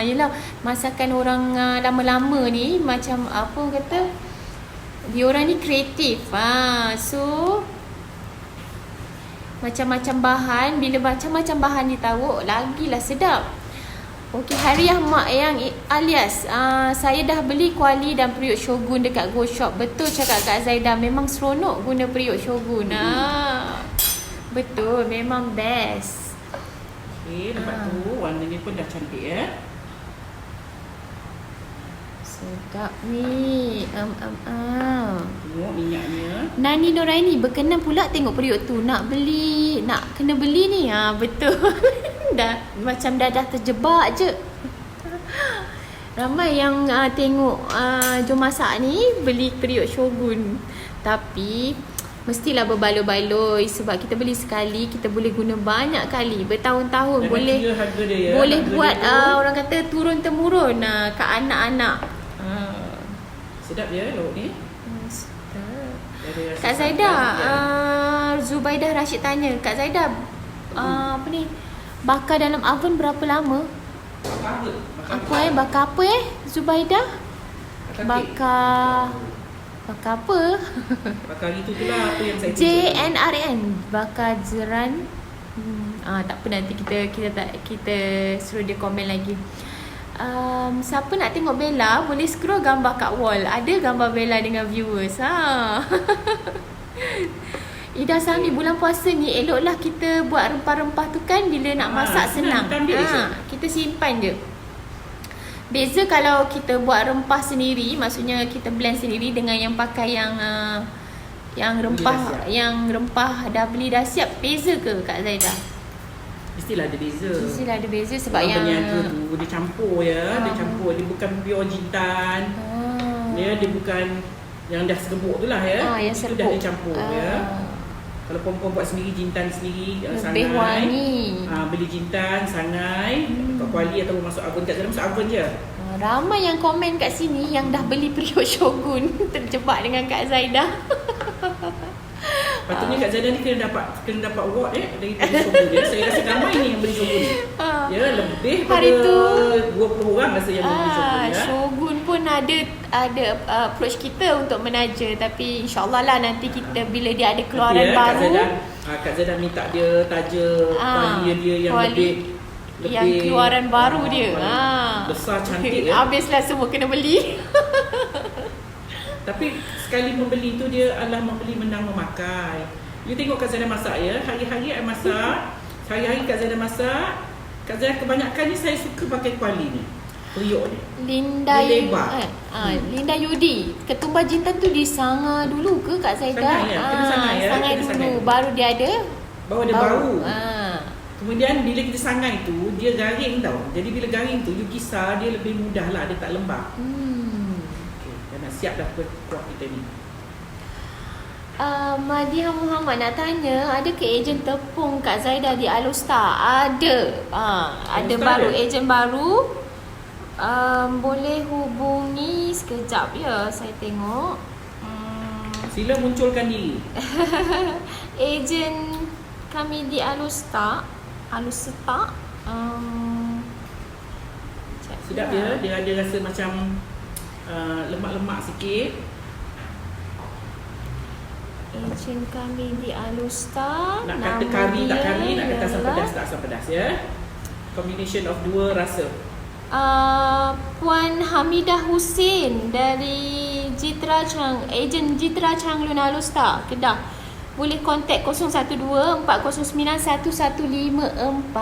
Yelah, masakan orang lama-lama ni macam apa orang kata, diorang ni kreatif. So macam-macam bahan, bila macam-macam bahan ditaruh, lagilah sedap. Okey, Hariah Mak Yang alias saya dah beli kuali dan periuk shogun dekat Go Shop. Betul cakap Kak Zaidah, memang seronok guna periuk shogun. Betul, memang best. Okey, nampak tu warna ni pun dah cantik ya. Sedap ni. Tengok minyaknya. Nani Noraini berkenan pula tengok periuk tu. Nak kena beli ni. Betul. Dah macam dah terjebak je. Ramai yang tengok jom masak ni beli periuk shogun. Tapi mestilah berbaloi-baloi sebab kita beli sekali, kita boleh guna banyak kali, bertahun-tahun. Boleh buat orang kata turun-temurun ke anak-anak. Sedap ya lauk ni. Sedap. Kak Zaidah, Zubaidah Rashid tanya, Kak Zaidah, apa ni, bakar dalam oven berapa lama? Bakar apa Zubaidah? Bakar apa? Bakar itu tu lah apa yang saya JNRN, bakar jeran. Tak apa, nanti kita suruh dia komen lagi. Siapa nak tengok Bella, boleh scroll gambar kat wall. Ada gambar Bella dengan viewers. Ida Sami bulan puasa ni eloklah kita buat rempah-rempah tu kan bila nak masak senang. Kita simpan je. Beza kalau kita buat rempah sendiri, maksudnya kita blend sendiri dengan yang pakai yang rempah dah beli dah siap, beza ke Kak Zaidah? Mestilah ada beza. Sebab yang berniaga tu dia campur ya, dia campur, dia bukan pure jintan. Dia bukan yang dah serbuk tu lah ya. Yang itu serbuk dah dicampur ya. Kalau perempuan buat sendiri, jintan sendiri, lebih wangi. Beli jintan, sangai, kat kuali atau masuk oven. Kat dalam masuk oven je. Ramai yang komen kat sini yang dah beli periuk Shogun terjebak dengan Kak Zaidah. Patutnya Kak Zaidah ni kena dapat award dari Shogun dia. Saya rasa ramai ni yang beli Shogun ni. Ya, lebih hari pada 20 orang rasa yang beli Shogun ya. Shogun pun ada approach kita untuk menaja, tapi insyaAllah lah nanti kita bila dia ada keluaran baru, Kak Zaidah minta dia taja kuali dia yang lebih yang keluaran baru dia. Besar, cantik ya. Habislah semua kena beli. Tapi sekali membeli tu dia adalah membeli menang memakai. You tengok Kak Zaidah masak ya. Hari-hari I masak. Hari-hari Kak Zaidah masak. Kak Zaidah kebanyakannya saya suka pakai kuali ni. Periuk ni. Linda Yudi. Ketumbar jintan tu disanga dulu ke Kak Zaidah? Sangai dulu. Baru dia ada bau. Kemudian bila kita sangai tu, dia garing tau. Jadi bila garing tu, you kisar dia lebih mudah lah, dia tak lembab. Okay, dah siap dah kuah kita ni. Madiha Muhammad nak tanya, ada ke ejen tepung Kak Zaidah di Alustar? Ada. Ada baru, ejen baru. Boleh hubungi sekejap ya, saya tengok. Sila munculkan diri. Ejen kami di Alustar. Sedap dia. Dia ada rasa macam lemak-lemak sikit. Ejen kami di Alustar. Nak kata kari tak kari, nak kata asam pedas tak asam pedas ya. Combination of dua rasa. Puan Hamidah Hussein dari Jitra Chang, ejen Jitra Changlun Alustar, Kedah. Boleh kontak 012-409-1154.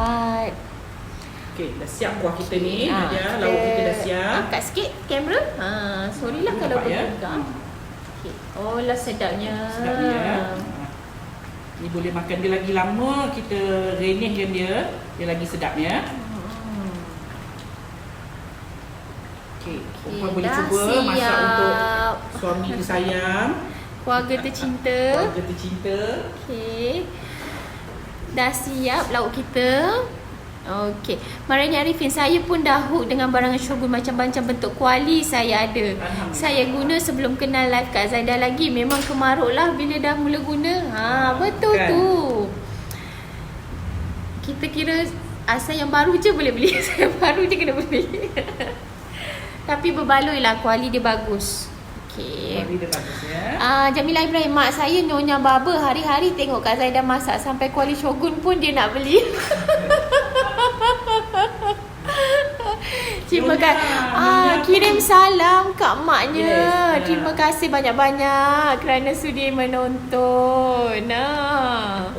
Okey, dah siap kuah kita ni. Nadia, lauk kita dah siap. Angkat sikit kamera. Sorry lah kalau bergerak. Okey. Oh lah sedapnya. Sedap dia. Ni boleh makan dia lagi lama, kita renyihkan dia lagi sedapnya. Okey, perempuan boleh cuba masak untuk suami tersayang. Keluarga tercinta. Okey. Dah siap lauk kita. Okey. Mariani Arifin, saya pun dah hook dengan barangan Shogun, macam-macam bentuk kuali saya ada. Saya guna sebelum kenal live Kak Zaidah lagi. Memang kemaruk lah bila dah mula guna. Betul kan? Tu. Kita kira asal yang baru je boleh beli. Asal yang baru je kena beli. Tapi berbaloi lah, kuali dia bagus. Okey. Kuali dia bagus ya. Jamila Ibrahim, mak saya Nyonya Baba, hari-hari tengok Kak Zaidah masak sampai kuali Shogun pun dia nak beli. Terima kasih. Kirim salam kat maknya. Terima kasih banyak-banyak kerana sudi menonton.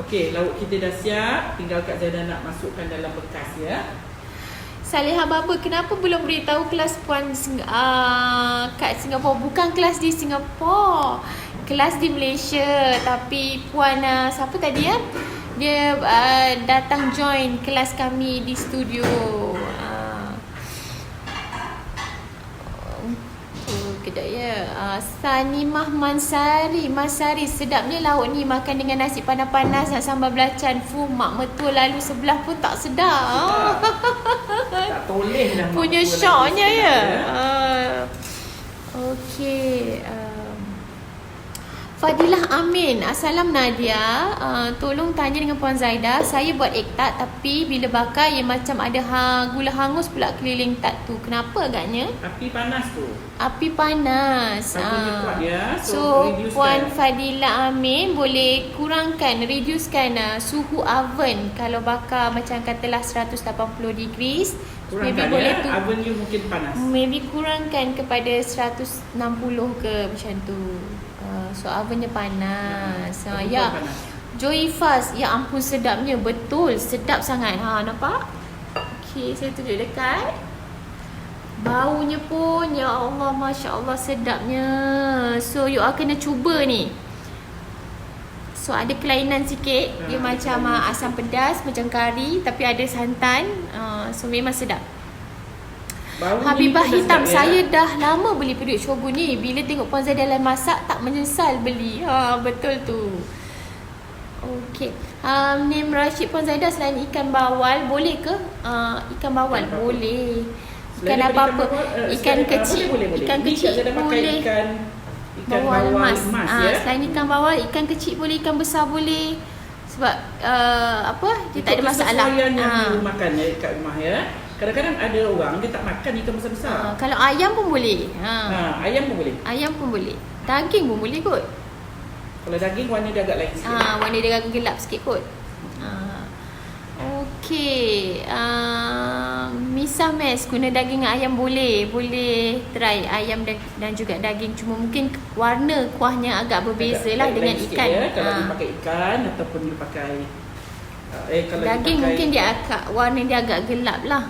Okey, lauk kita dah siap. Tinggal Kak Zaidah nak masukkan dalam bekas ya. Saleha Baba, kenapa belum beritahu kelas puan kat Singapura? Bukan kelas di Singapura, kelas di Malaysia. Tapi puan siapa tadi ya? Dia datang join kelas kami di studio. Kejap ya. Sanimah Masari, sedapnya lauk ni, makan dengan nasi panas-panas dan sambal belacan. Mak mertua lalu sebelah pun tak sedap. Tak toleh dah punya syoknya ya. Okey. Fadilah Amin. Assalam Nadia. Tolong tanya dengan Puan Zaidah. Saya buat egg tart tapi bila bakar ia macam ada gula hangus pula keliling tart tu. Kenapa agaknya? Api panas tu. Api panas. Kuat ya. So Puan Fadilah Amin boleh kurangkan, reducekan suhu oven. Kalau bakar macam katalah 180 degrees, kurangkan maybe boleh tu. Oven you mungkin panas. Maybe kurangkan kepada 160 ke macam tu. So ovennya panas. Oven Ya. panas. Joy Fast. Ya ampun sedapnya. Betul. Sedap sangat. Nampak? Okey, saya tunjuk dekat. Baunya pun ya Allah, Masya Allah sedapnya. So you all kena cuba ni. So ada kelainan sikit. Dia macam asam pedas, macam kari, tapi ada santan. So memang sedap. Baunya Habibah pun dah Hitam, sedap, saya dah lama beli pedut Shogun ni. Bila tengok Puan Zaidah dalam masak, tak menyesal beli. Betul tu. Okey. Nim Rashid, Puan Zaidah, selain ikan bawal, boleh ke? Ikan bawal Ikan apa? boleh. Selain Ikan daripada apa-apa. bawal, Ikan selain- kecil. boleh. Ikan Ni kecil Kak Zaidah pakai boleh. ikan Bawal emas. ya. Selain ikan bawal, ikan kecil boleh, ikan besar boleh. Sebab dia tak ada Ikut masalah. kesesuaian yang you makan ya kat rumah ya. Kadang-kadang ada orang dia tak makan ikan besar-besar. Kalau ayam pun boleh. Ayam pun boleh. Ayam pun boleh. Daging pun boleh kot. Kalau daging warna dia agak lain sikit. Warna dia agak gelap sikit kot. Okey. Misah Mes, guna daging ayam boleh. Boleh try ayam dan juga daging. Cuma mungkin warna kuahnya agak berbeza lah Agak dengan lain sikit ikan. Ya. Kalau dia pakai ikan ataupun dia pakai kalau Daging dia pakai, mungkin dia warna dia agak gelap lah.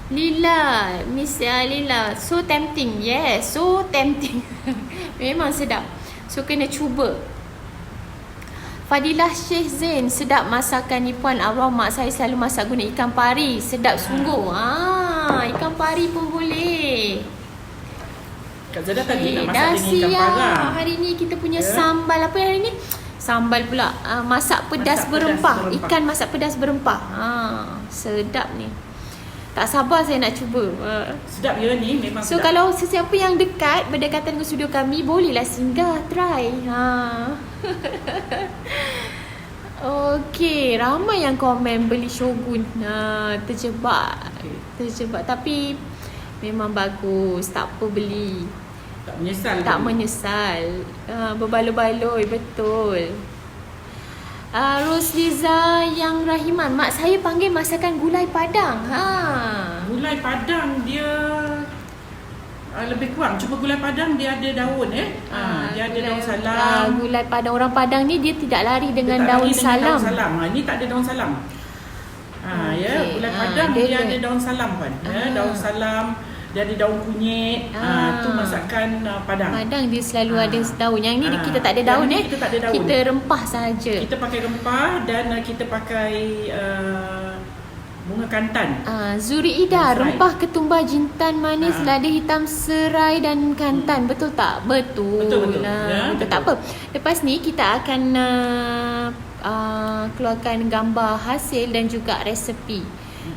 Lila, Miss Lila, so tempting. Yes, so tempting. Memang sedap. So kena cuba. Fadilah Sheikh Zain, sedap masakan ni Puan. Arwah mak saya selalu masak guna ikan pari. Sedap sungguh. Ikan pari pun boleh. Kak Zaidah tadi nak Dah masak dengan ikan siap. parang. Hari ni kita punya Ya. sambal. Apa hari ni? Sambal pula. Masak pedas Masak berempah. pedas berempah. Ikan masak pedas berempah. Sedap ni. Tak sabar saya nak cuba. Sedap ya ni, memang So sedap. kalau sesiapa yang dekat berdekatan dengan studio kami, bolehlah singgah try. Okey, ramai yang komen beli Shogun. Terjebak. Okey. Terjebak, tapi memang bagus. Tak apa beli. Tak menyesal. Tak ke? menyesal. Berbaloi-baloi, betul. Rosliza yang Rahiman, mak saya panggil masakan gulai padang. Gulai padang dia lebih kurang. Cuma gulai padang dia ada daun dia ada daun salam. Gulai padang, orang Padang ni dia tidak lari dengan Dia tak daun lari dengan salam. Daun salam. Ini tak ada daun salam. Ya, Okey. gulai padang dia dia ada. ada daun salam kan. Daun salam, dia ada daun kunyit. Tu masakan Padang. Padang dia selalu ada daun. Yang ni kita tak ada Yang daun ni kita tak ada daun. Kita rempah saja. Kita pakai rempah dan kita pakai bunga kantan. Zuri Ida, Serai. rempah ketumbar, jintan manis, lada hitam, serai dan kantan. Betul tak? Betul. Betul. Betul. Ya, betul. Tak apa. Lepas ni kita akan keluarkan gambar hasil dan juga resepi.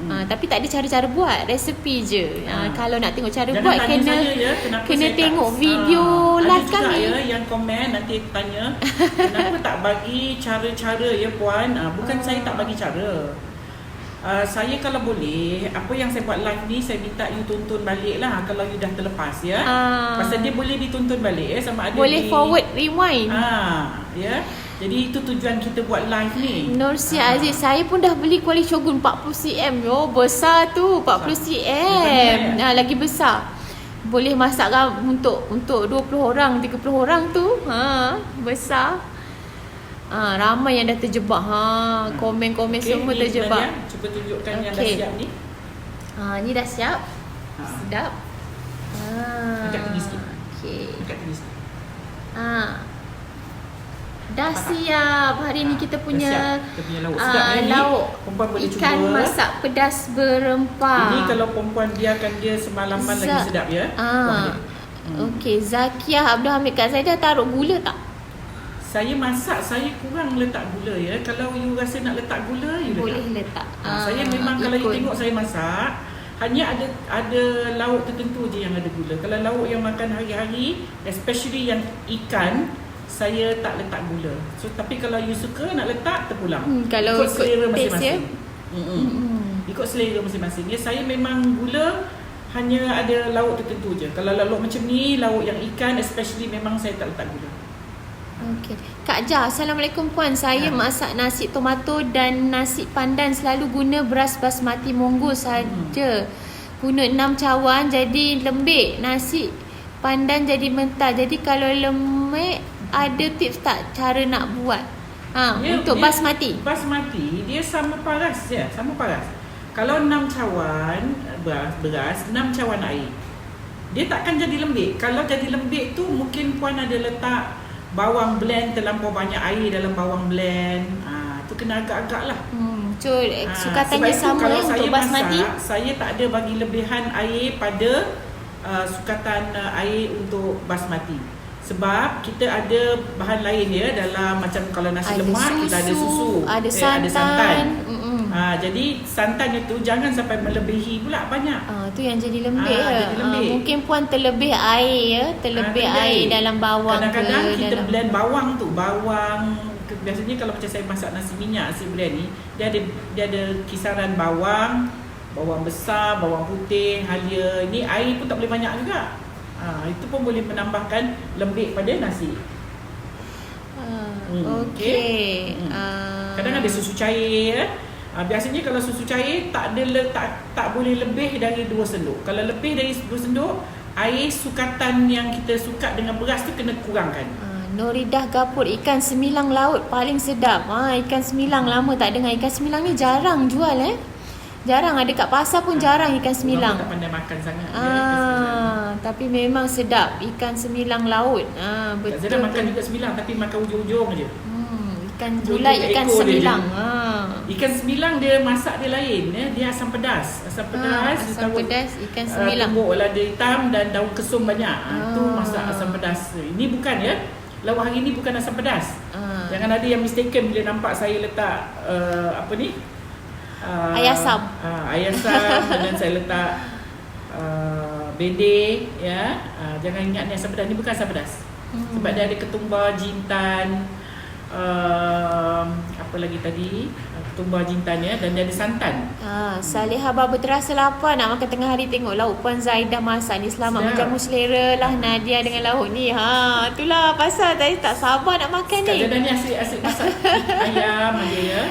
Tapi tak ada cara-cara buat, resepi je. Kalau nak tengok cara Jangan buat tanya kena saya ya, kenapa kena saya tengok tak, video live ada kami. juga ya yang komen nanti tanya kenapa tak bagi cara-cara ya Puan. Bukan saya tak bagi cara. Saya kalau boleh, apa yang saya buat live ni saya minta you tonton balik lah kalau you dah terlepas ya. Pasal dia boleh ditonton balik sama ada Boleh forward, rewind. ya. Jadi itu tujuan kita buat live ni. Nursi Aziz, saya pun dah beli kuali Shogun 40 cm. Besar tu, 40 cm. Lagi besar. Boleh masak untuk 20 orang, 30 orang tu. Besar. Ramai yang dah terjebak. Komen-komen semua ni terjebak. Nadia, cuba tunjukkan yang dah Okey. siap ni. Ni dah siap. Sedap. Angkat tinggi sikit. Okey. Angkat tinggi sikit. Dah siap. Hari ni kita Dah punya siap. Kita punya lauk sedap ni. lauk Perempuan boleh ikan cuba. masak pedas berempah. Ini kalau perempuan biarkan dia semalaman lagi sedap ya. Kuah dia. Okey, Zakiah Abdul Hamid, Kak Zaidah taruh gula tak? Saya masak, saya kurang letak gula ya. Kalau you rasa nak letak gula, you Boleh letak. letak. Saya memang kalau you ikut. tengok saya masak, hanya ada lauk tertentu je yang ada gula. Kalau lauk yang makan hari-hari, especially yang ikan, saya tak letak gula. So tapi kalau you suka nak letak, terpulang. Kalau ikut selera ikut taste masing-masing. Ikut selera masing-masing. Ya, saya memang gula hanya ada lauk tertentu je. Kalau lauk macam ni, lauk yang ikan especially memang saya tak letak gula. Okey. Kak Jah, Assalamualaikum Puan. Saya masak nasi tomato dan nasi pandan selalu guna beras basmati monggo saja. Guna 6 cawan jadi lembik. Nasi pandan jadi mentah. Jadi kalau lembik, ada tips tak cara nak buat? Untuk basmati. Basmati dia sama paras je, sama paras. Kalau 6 cawan beras, 6 cawan air. Dia takkan jadi lembik. Kalau jadi lembik tu mungkin puan ada letak bawang blend, terlampau banyak air dalam bawang blend. Tu kena agak-agak lah. So sukatannya sama kalau untuk saya basmati. Masak, saya tak ada bagi lebihan air pada sukatan air untuk basmati. Sebab kita ada bahan lain ya dalam, macam kalau nasi lemak kita ada susu, ada santan. Jadi santannya tu jangan sampai melebihi pula banyak. Tu yang jadi lembik. Jadi lembik. Mungkin puan terlebih air ya, terlebih air dalam bawang. Kadang-kadang kita blend bawang tu, biasanya kalau macam saya masak nasi minyak, nasi biryani, dia ada kisaran bawang besar, bawang putih, halia. Ini air pun tak boleh banyak juga. Itu pun boleh menambahkan lembik pada nasi. Okey. Kadang ada susu cair. Biasanya kalau susu cair tak boleh lebih dari 2 sendok. Kalau lebih dari 2 sendok, air sukatan yang kita sukat dengan beras tu kena kurangkan. Noridah Gapur, ikan semilang laut paling sedap. Ikan semilang, lama tak dengar. Ikan semilang ni jarang jual Jarang ada kat pasar pun, jarang ikan semilang. Tak pandai makan sangat. Tapi memang sedap ikan semilang laut. Betul. Saya dah makan juga semilang tapi makan ujung-ujung aje. Ikan gulai, ikan semilang. Ikan semilang dia masak dia lain ya. Dia asam pedas. Asam pedas ikan semilang. Tumbuk lada hitam dan daun kesum banyak. Itu masak asam pedas. Ini bukan ya. Lauk hari ni bukan asam pedas. Jangan ada yang mistaken bila nampak saya letak ayam asam. Ayam asam dan saya letak bedek ya. Jangan ingat ni asam pedas, ni bukan asam pedas. Sebab dia ada ketumbar, jintan, apa lagi tadi? Ketumbar, jintan ya, dan dia ada santan. Salihah Baba terasa lapar nak makan tengah hari, tengok lauk Puan Zaidah masak ni. Selamat menjamu selera lah Nadia dengan lauk ni. Itulah pasal saya tak sabar nak makan ni. Kadang-kadang ni asyik masak ayam aja ya.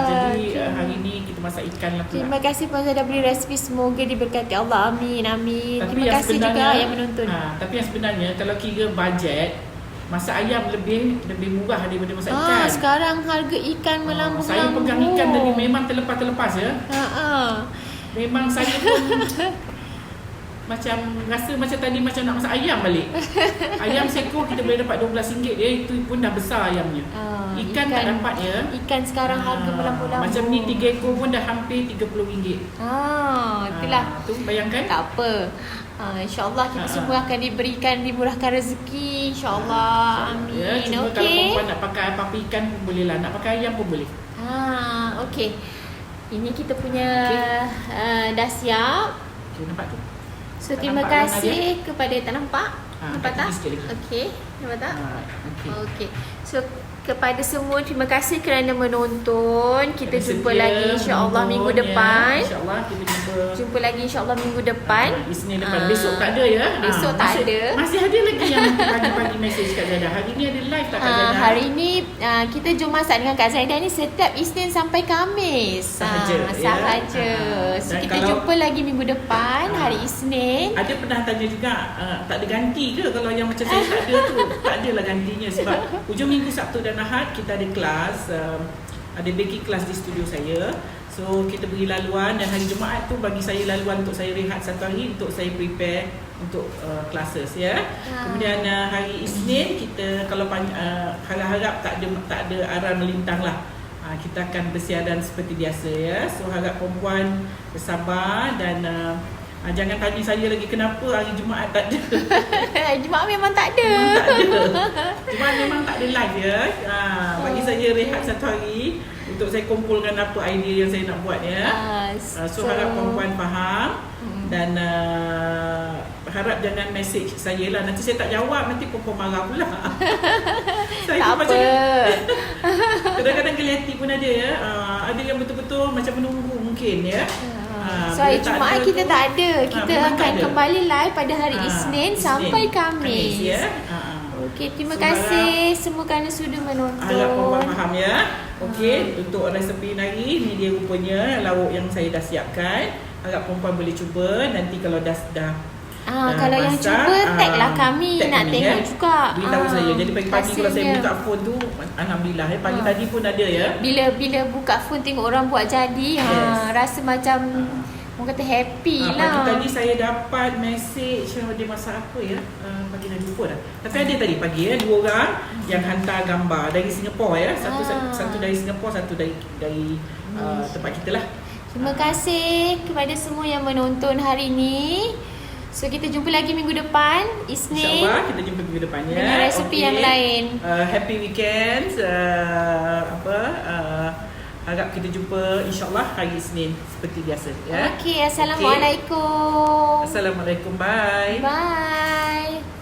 Jadi hari ni kita masak ikan lah pula. Terima kasih Puan Zaidah beri resipi, semoga diberkati Allah. Amin. Tapi Terima kasih juga yang menonton. Tapi yang sebenarnya kalau kira bajet, masak ayam lebih murah daripada masak ikan. Sekarang harga ikan melambung-lambung. Saya pegang ikan tadi memang terlepas ya. Memang saya pun macam rasa macam tadi macam nak masak ayam balik. Ayam seekor kita boleh dapat RM12 dia, itu pun dah besar ayamnya. Ikan tak dapat ya. Ikan sekarang harga melambung-lambung. Macam ni 3 ekor pun dah hampir RM30. Itulah. Tu bayangkan. Tak apa. InsyaAllah kita semua akan diberikan, dimurahkan rezeki, InsyaAllah. Amin. Ya, cuma kalau perempuan nak pakai apa-apa ikan pun boleh lah, nak pakai ayam pun boleh. Okey. Ini kita punya dah siap. Okay, nampak tu? So terima kasih kepada, tak nampak? Nampak tak? Okey. Nampak tak? Okey. So kepada semua, terima kasih kerana menonton. Kita jumpa lagi insya-Allah minggu depan. InsyaAllah kita jumpa lagi insya-Allah minggu depan. Isnin depan. Besok tak ada ya? Besok tak ada. Masih ada lagi yang bagi mesej Kak Zaidah. Hari ni ada live tak Kak Zaidah? Hari ni kita jom masak dengan Kak Zaidah ni setiap Isnin sampai Khamis. Sahaja. So kita jumpa lagi minggu depan hari Isnin. Ada pernah tanya juga tak ada ganti ke kalau yang macam saya tak ada tu? Tak adalah gantinya sebab hujung minggu Sabtu dan Ahad kita ada kelas, ada baking kelas di studio saya. So kita beri laluan dan hari Jumaat tu bagi saya laluan untuk saya rehat satu hari untuk saya prepare untuk classes ya. Kemudian hari Isnin kita kalau harap-harap tak ada arah melintang lah. Kita akan bersiaran seperti biasa ya. So harap perempuan bersabar dan jangan tanya saya lagi kenapa hari Jumaat tak ada. Jumaat memang tak ada. Jumaat memang tak ada live ya. Bagi saya rehat satu hari untuk saya kumpulkan apa idea yang saya nak buat ya. So harap perempuan faham dan harap jangan message saya lah. Nanti saya tak jawab, nanti perempuan marah pula. Saya tak apa. Kadang-kadang kelihatan pun ada ya. Ada yang betul-betul macam menunggu mungkin ya. So hari Jumaat kita tak ada. Kita akan kembali live pada hari Isnin sampai Khamis ya. Okey, terima kasih semua kerana sudah menonton. Harap perempuan faham ya. Okey, untuk resepi hari ni dia rupanya lauk yang saya dah siapkan. Harap perempuan boleh cuba. Nanti kalau dah Kalau yang cuba tag lah kami, tag nak kami, tengok juga. Beritahu saya. Jadi pagi-pagi kalau saya hasilnya. buka phone tu, alhamdulillah pagi tadi pun ada ya. Bila buka phone tengok orang buat jadi, Yes. rasa macam orang kata happy lah. Pagi tadi saya dapat mesej dia masak apa ya. Pagi dah lupa dah. Tapi ada tadi pagi ya 2 orang yang hantar gambar dari Singapura ya. Satu dari Singapura, satu dari tempat kita lah. Terima kasih kepada semua yang menonton hari ini. So kita jumpa lagi minggu depan, Isnin. InsyaAllah kita jumpa minggu depannya. Dengan resepi yang lain. Happy weekend. Harap kita jumpa insyaAllah hari Isnin seperti biasa ya. Okey, Assalamualaikum. Assalamualaikum. Bye. Bye.